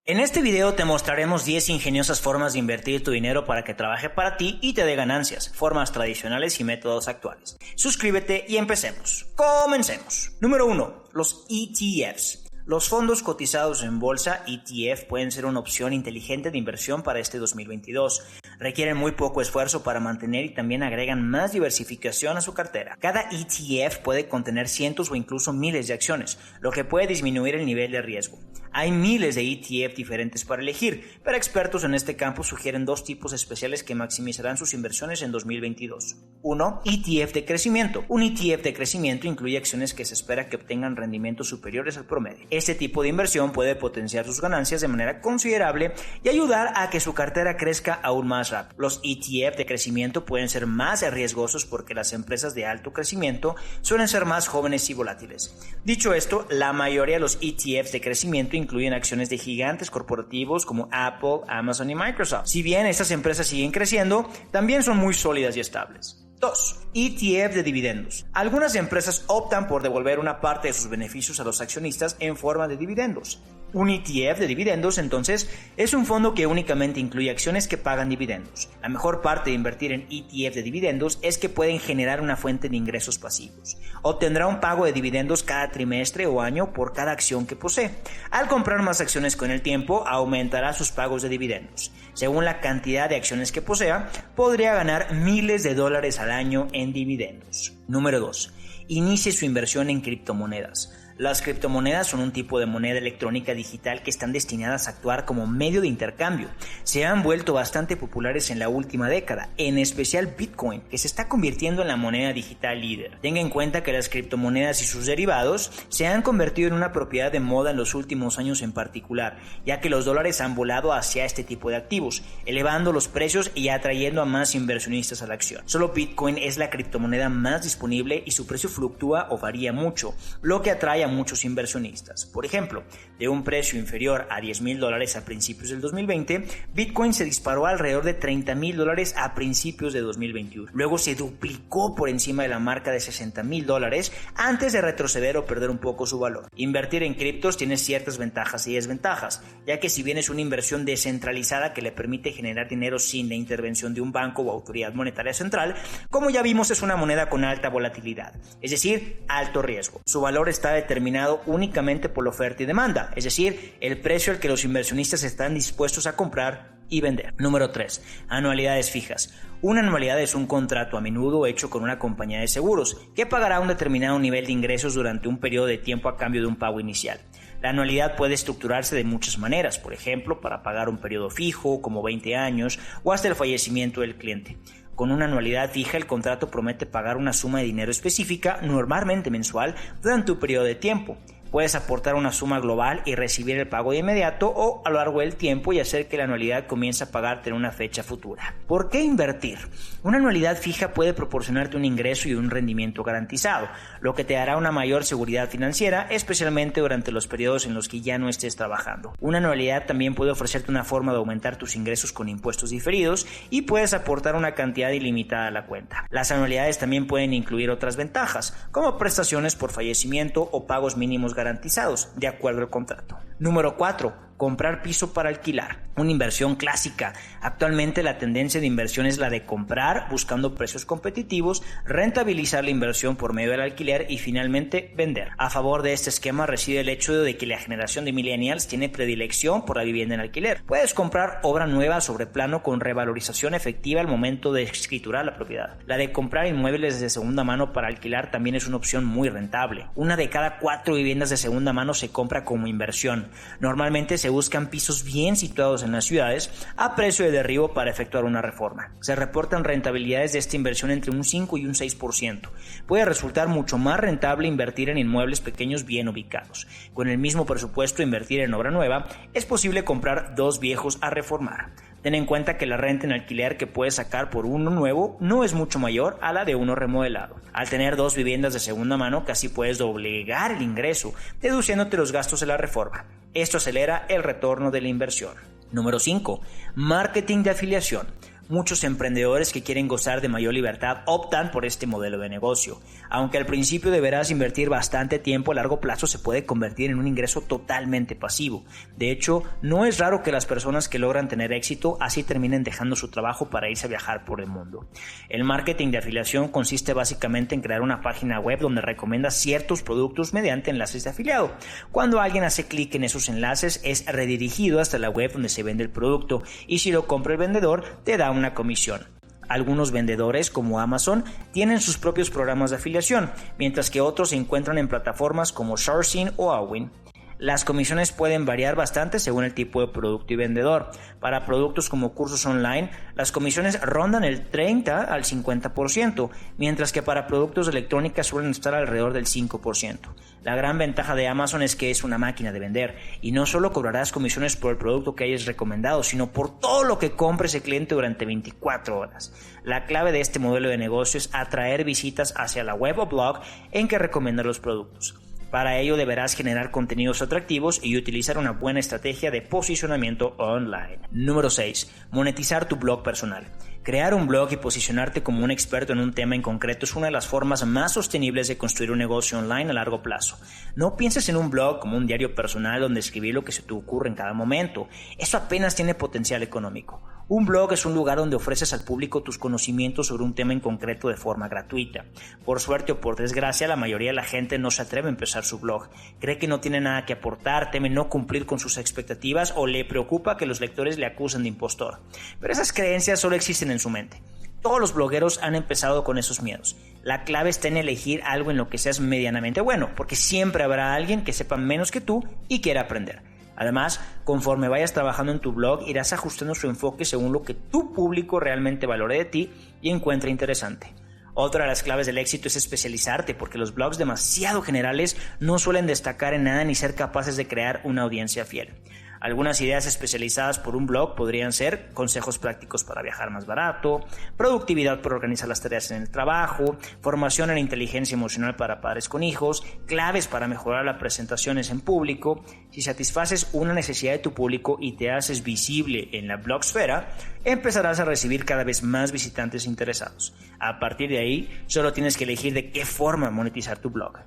En este video te mostraremos 10 ingeniosas formas de invertir tu dinero para que trabaje para ti y te dé ganancias, formas tradicionales y métodos actuales. Suscríbete y empecemos. Comencemos. Número 1. Los ETFs. Los fondos cotizados en bolsa ETF pueden ser una opción inteligente de inversión para este 2022. Requieren muy poco esfuerzo para mantener y también agregan más diversificación a su cartera. Cada ETF puede contener cientos o incluso miles de acciones, lo que puede disminuir el nivel de riesgo. Hay miles de ETF diferentes para elegir, pero expertos en este campo sugieren dos tipos especiales que maximizarán sus inversiones en 2022. 1. ETF de crecimiento. Un ETF de crecimiento incluye acciones que se espera que obtengan rendimientos superiores al promedio. Este tipo de inversión puede potenciar sus ganancias de manera considerable y ayudar a que su cartera crezca aún más rápido. Los ETF de crecimiento pueden ser más riesgosos porque las empresas de alto crecimiento suelen ser más jóvenes y volátiles. Dicho esto, la mayoría de los ETFs de crecimiento incluyen acciones de gigantes corporativos como Apple, Amazon y Microsoft. Si bien estas empresas siguen creciendo, también son muy sólidas y estables. 2. ETF de dividendos. Algunas empresas optan por devolver una parte de sus beneficios a los accionistas en forma de dividendos. Un ETF de dividendos, entonces, es un fondo que únicamente incluye acciones que pagan dividendos. La mejor parte de invertir en ETF de dividendos es que pueden generar una fuente de ingresos pasivos. Obtendrá un pago de dividendos cada trimestre o año por cada acción que posee. Al comprar más acciones con el tiempo, aumentará sus pagos de dividendos. Según la cantidad de acciones que posea, podría ganar miles de dólares al año en dividendos. Número 2. Inicie su inversión en criptomonedas. Las criptomonedas son un tipo de moneda electrónica digital que están destinadas a actuar como medio de intercambio. Se han vuelto bastante populares en la última década, en especial Bitcoin, que se está convirtiendo en la moneda digital líder. Tenga en cuenta que las criptomonedas y sus derivados se han convertido en una propiedad de moda en los últimos años en particular, ya que los dólares han volado hacia este tipo de activos, elevando los precios y atrayendo a más inversionistas a la acción. Solo Bitcoin es la criptomoneda más disponible y su precio fluctúa o varía mucho, lo que atrae a muchos inversionistas. Por ejemplo, de un precio inferior a $10,000 a principios del 2020, Bitcoin se disparó alrededor de $30,000 a principios de 2021. Luego se duplicó por encima de la marca de $60,000 antes de retroceder o perder un poco su valor. Invertir en criptos tiene ciertas ventajas y desventajas, ya que si bien es una inversión descentralizada que le permite generar dinero sin la intervención de un banco o autoridad monetaria central, como ya vimos es una moneda con alta volatilidad, es decir, alto riesgo. Su valor está determinado únicamente por la oferta y demanda, es decir, el precio al que los inversionistas están dispuestos a comprar y vender. Número 3. Anualidades fijas. Una anualidad es un contrato a menudo hecho con una compañía de seguros que pagará un determinado nivel de ingresos durante un periodo de tiempo a cambio de un pago inicial. La anualidad puede estructurarse de muchas maneras, por ejemplo, para pagar un periodo fijo, como 20 años, o hasta el fallecimiento del cliente. Con una anualidad fija, el contrato promete pagar una suma de dinero específica, normalmente mensual, durante un periodo de tiempo. Puedes aportar una suma global y recibir el pago de inmediato o a lo largo del tiempo y hacer que la anualidad comience a pagarte en una fecha futura. ¿Por qué invertir? Una anualidad fija puede proporcionarte un ingreso y un rendimiento garantizado, lo que te dará una mayor seguridad financiera, especialmente durante los periodos en los que ya no estés trabajando. Una anualidad también puede ofrecerte una forma de aumentar tus ingresos con impuestos diferidos y puedes aportar una cantidad ilimitada a la cuenta. Las anualidades también pueden incluir otras ventajas, como prestaciones por fallecimiento o pagos mínimos garantizados, de acuerdo al contrato. Número 4. Comprar piso para alquilar. Una inversión clásica. Actualmente la tendencia de inversión es la de comprar buscando precios competitivos, rentabilizar la inversión por medio del alquiler y finalmente vender. A favor de este esquema reside el hecho de que la generación de millennials tiene predilección por la vivienda en alquiler. Puedes comprar obra nueva sobre plano con revalorización efectiva al momento de escriturar la propiedad. La de comprar inmuebles de segunda mano para alquilar también es una opción muy rentable. Una de cada 4 viviendas de segunda mano se compra como inversión. Normalmente se buscan pisos bien situados en las ciudades a precio de derribo para efectuar una reforma. Se reportan rentabilidades de esta inversión entre un 5 y un 6%. Puede resultar mucho más rentable invertir en inmuebles pequeños bien ubicados. Con el mismo presupuesto invertir en obra nueva, es posible comprar 2 viejos a reformar. Ten en cuenta que la renta en alquiler que puedes sacar por uno nuevo no es mucho mayor a la de uno remodelado. Al tener 2 viviendas de segunda mano casi puedes doblegar el ingreso, deduciéndote los gastos de la reforma. Esto acelera el retorno de la inversión. Número 5. Marketing de afiliación. Muchos emprendedores que quieren gozar de mayor libertad optan por este modelo de negocio. Aunque al principio deberás invertir bastante tiempo, a largo plazo se puede convertir en un ingreso totalmente pasivo. De hecho, no es raro que las personas que logran tener éxito así terminen dejando su trabajo para irse a viajar por el mundo. El marketing de afiliación consiste básicamente en crear una página web donde recomiendas ciertos productos mediante enlaces de afiliado. Cuando alguien hace clic en esos enlaces, es redirigido hasta la web donde se vende el producto, y si lo compra el vendedor, te da una comisión. Algunos vendedores, como Amazon, tienen sus propios programas de afiliación, mientras que otros se encuentran en plataformas como Sourcing o Awin. Las comisiones pueden variar bastante según el tipo de producto y vendedor. Para productos como cursos online, las comisiones rondan el 30 al 50%, mientras que para productos de electrónica suelen estar alrededor del 5%. La gran ventaja de Amazon es que es una máquina de vender, y no solo cobrarás comisiones por el producto que hayas recomendado, sino por todo lo que compre ese cliente durante 24 horas. La clave de este modelo de negocio es atraer visitas hacia la web o blog en que recomiendas los productos. Para ello deberás generar contenidos atractivos y utilizar una buena estrategia de posicionamiento online. Número 6. Monetizar tu blog personal. Crear un blog y posicionarte como un experto en un tema en concreto es una de las formas más sostenibles de construir un negocio online a largo plazo. No pienses en un blog como un diario personal donde escribir lo que se te ocurre en cada momento. Eso apenas tiene potencial económico. Un blog es un lugar donde ofreces al público tus conocimientos sobre un tema en concreto de forma gratuita. Por suerte o por desgracia, la mayoría de la gente no se atreve a empezar su blog. Cree que no tiene nada que aportar, teme no cumplir con sus expectativas o le preocupa que los lectores le acusen de impostor. Pero esas creencias solo existen en su mente. Todos los blogueros han empezado con esos miedos. La clave está en elegir algo en lo que seas medianamente bueno, porque siempre habrá alguien que sepa menos que tú y quiera aprender. Además, conforme vayas trabajando en tu blog, irás ajustando su enfoque según lo que tu público realmente valore de ti y encuentre interesante. Otra de las claves del éxito es especializarte, porque los blogs demasiado generales no suelen destacar en nada ni ser capaces de crear una audiencia fiel. Algunas ideas especializadas por un blog podrían ser consejos prácticos para viajar más barato, productividad para organizar las tareas en el trabajo, formación en inteligencia emocional para padres con hijos, claves para mejorar las presentaciones en público. Si satisfaces una necesidad de tu público y te haces visible en la blogosfera, empezarás a recibir cada vez más visitantes interesados. A partir de ahí, solo tienes que elegir de qué forma monetizar tu blog.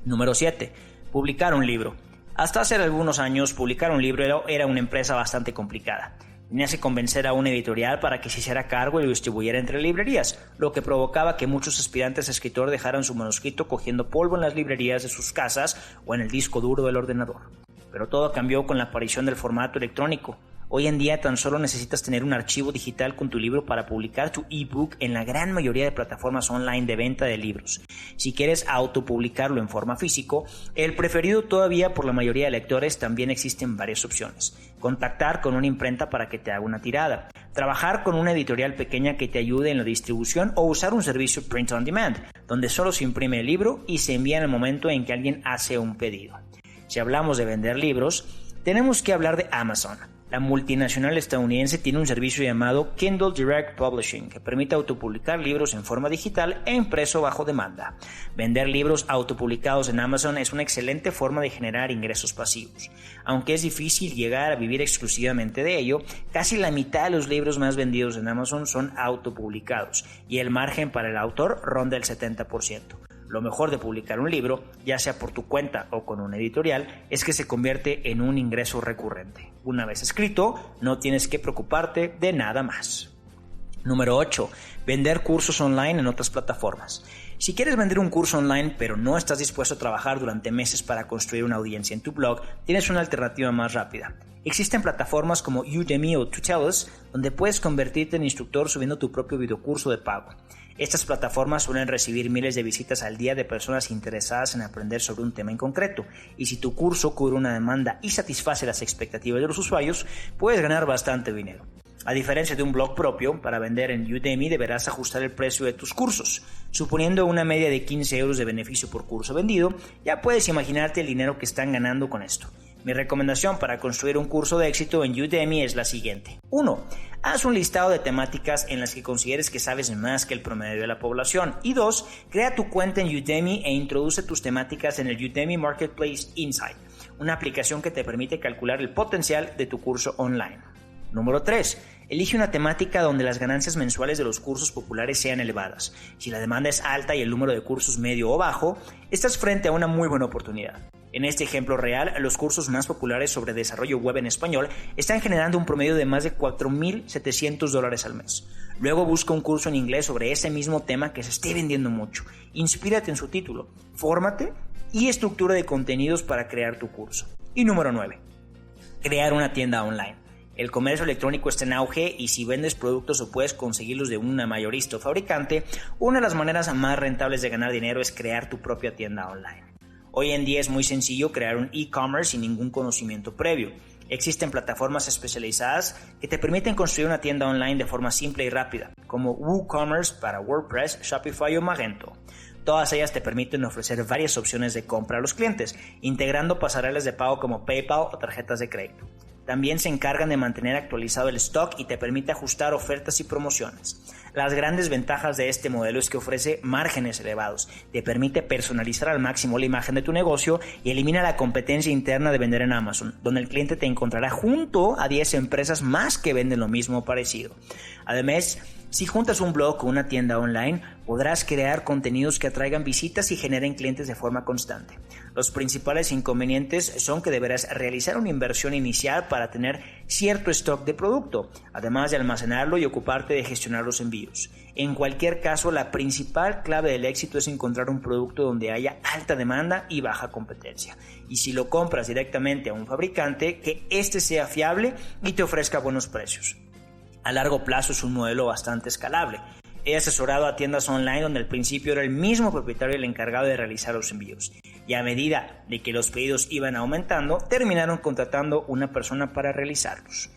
Número 7. Publicar un libro. Hasta hace algunos años, publicar un libro era una empresa bastante complicada. Tenías que convencer a una editorial para que se hiciera cargo y lo distribuyera entre librerías, lo que provocaba que muchos aspirantes a escritor dejaran su manuscrito cogiendo polvo en las librerías de sus casas o en el disco duro del ordenador. Pero todo cambió con la aparición del formato electrónico. Hoy en día tan solo necesitas tener un archivo digital con tu libro para publicar tu ebook en la gran mayoría de plataformas online de venta de libros. Si quieres autopublicarlo en forma físico, el preferido todavía por la mayoría de lectores, también existen varias opciones. Contactar con una imprenta para que te haga una tirada, trabajar con una editorial pequeña que te ayude en la distribución o usar un servicio print on demand, donde solo se imprime el libro y se envía en el momento en que alguien hace un pedido. Si hablamos de vender libros, tenemos que hablar de Amazon. La multinacional estadounidense tiene un servicio llamado Kindle Direct Publishing que permite autopublicar libros en forma digital e impreso bajo demanda. Vender libros autopublicados en Amazon es una excelente forma de generar ingresos pasivos. Aunque es difícil llegar a vivir exclusivamente de ello, casi la mitad de los libros más vendidos en Amazon son autopublicados y el margen para el autor ronda el 70%. Lo mejor de publicar un libro, ya sea por tu cuenta o con una editorial, es que se convierte en un ingreso recurrente. Una vez escrito, no tienes que preocuparte de nada más. Número 8. Vender cursos online en otras plataformas. Si quieres vender un curso online pero no estás dispuesto a trabajar durante meses para construir una audiencia en tu blog, tienes una alternativa más rápida. Existen plataformas como Udemy o Tutelus, donde puedes convertirte en instructor subiendo tu propio videocurso de pago. Estas plataformas suelen recibir miles de visitas al día de personas interesadas en aprender sobre un tema en concreto, y si tu curso cubre una demanda y satisface las expectativas de los usuarios, puedes ganar bastante dinero. A diferencia de un blog propio, para vender en Udemy deberás ajustar el precio de tus cursos. Suponiendo una media de 15 euros de beneficio por curso vendido, ya puedes imaginarte el dinero que están ganando con esto. Mi recomendación para construir un curso de éxito en Udemy es la siguiente. 1. Haz un listado de temáticas en las que consideres que sabes más que el promedio de la población. Y 2. Crea tu cuenta en Udemy e introduce tus temáticas en el Udemy Marketplace Insight, una aplicación que te permite calcular el potencial de tu curso online. Número 3. Elige una temática donde las ganancias mensuales de los cursos populares sean elevadas. Si la demanda es alta y el número de cursos medio o bajo, estás frente a una muy buena oportunidad. En este ejemplo real, los cursos más populares sobre desarrollo web en español están generando un promedio de más de $4,700 al mes. Luego busca un curso en inglés sobre ese mismo tema que se esté vendiendo mucho. Inspírate en su título, fórmate y estructura de contenidos para crear tu curso. Y número 9. Crear una tienda online. El comercio electrónico está en auge y si vendes productos o puedes conseguirlos de una mayorista o fabricante, una de las maneras más rentables de ganar dinero es crear tu propia tienda online. Hoy en día es muy sencillo crear un e-commerce sin ningún conocimiento previo. Existen plataformas especializadas que te permiten construir una tienda online de forma simple y rápida, como WooCommerce para WordPress, Shopify o Magento. Todas ellas te permiten ofrecer varias opciones de compra a los clientes, integrando pasarelas de pago como PayPal o tarjetas de crédito. También se encargan de mantener actualizado el stock y te permite ajustar ofertas y promociones. Las grandes ventajas de este modelo es que ofrece márgenes elevados, te permite personalizar al máximo la imagen de tu negocio y elimina la competencia interna de vender en Amazon, donde el cliente te encontrará junto a 10 empresas más que venden lo mismo o parecido. Además, si juntas un blog con una tienda online, podrás crear contenidos que atraigan visitas y generen clientes de forma constante. Los principales inconvenientes son que deberás realizar una inversión inicial para tener cierto stock de producto, además de almacenarlo y ocuparte de gestionar los envíos. En cualquier caso, la principal clave del éxito es encontrar un producto donde haya alta demanda y baja competencia. Y si lo compras directamente a un fabricante, que éste sea fiable y te ofrezca buenos precios. A largo plazo es un modelo bastante escalable. He asesorado a tiendas online donde al principio era el mismo propietario el encargado de realizar los envíos. Y a medida de que los pedidos iban aumentando, terminaron contratando una persona para realizarlos.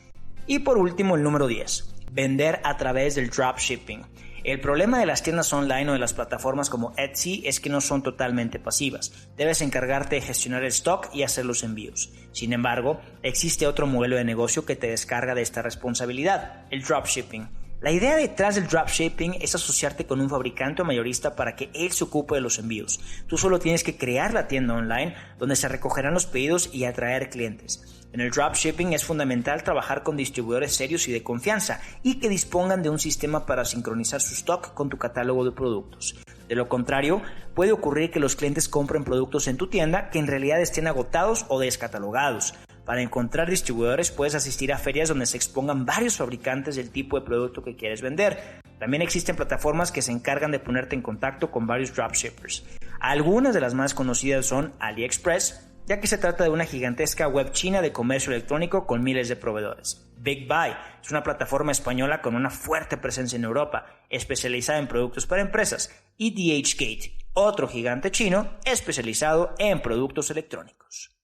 Y por último, el número 10. Vender a través del dropshipping. El problema de las tiendas online o de las plataformas como Etsy es que no son totalmente pasivas. Debes encargarte de gestionar el stock y hacer los envíos. Sin embargo, existe otro modelo de negocio que te descarga de esta responsabilidad, el dropshipping. La idea detrás del dropshipping es asociarte con un fabricante o mayorista para que él se ocupe de los envíos. Tú solo tienes que crear la tienda online donde se recogerán los pedidos y atraer clientes. En el dropshipping es fundamental trabajar con distribuidores serios y de confianza y que dispongan de un sistema para sincronizar su stock con tu catálogo de productos. De lo contrario, puede ocurrir que los clientes compren productos en tu tienda que en realidad estén agotados o descatalogados. Para encontrar distribuidores puedes asistir a ferias donde se expongan varios fabricantes del tipo de producto que quieres vender. También existen plataformas que se encargan de ponerte en contacto con varios dropshippers. Algunas de las más conocidas son AliExpress, ya que se trata de una gigantesca web china de comercio electrónico con miles de proveedores. Big Buy es una plataforma española con una fuerte presencia en Europa, especializada en productos para empresas, y DHgate, otro gigante chino especializado en productos electrónicos.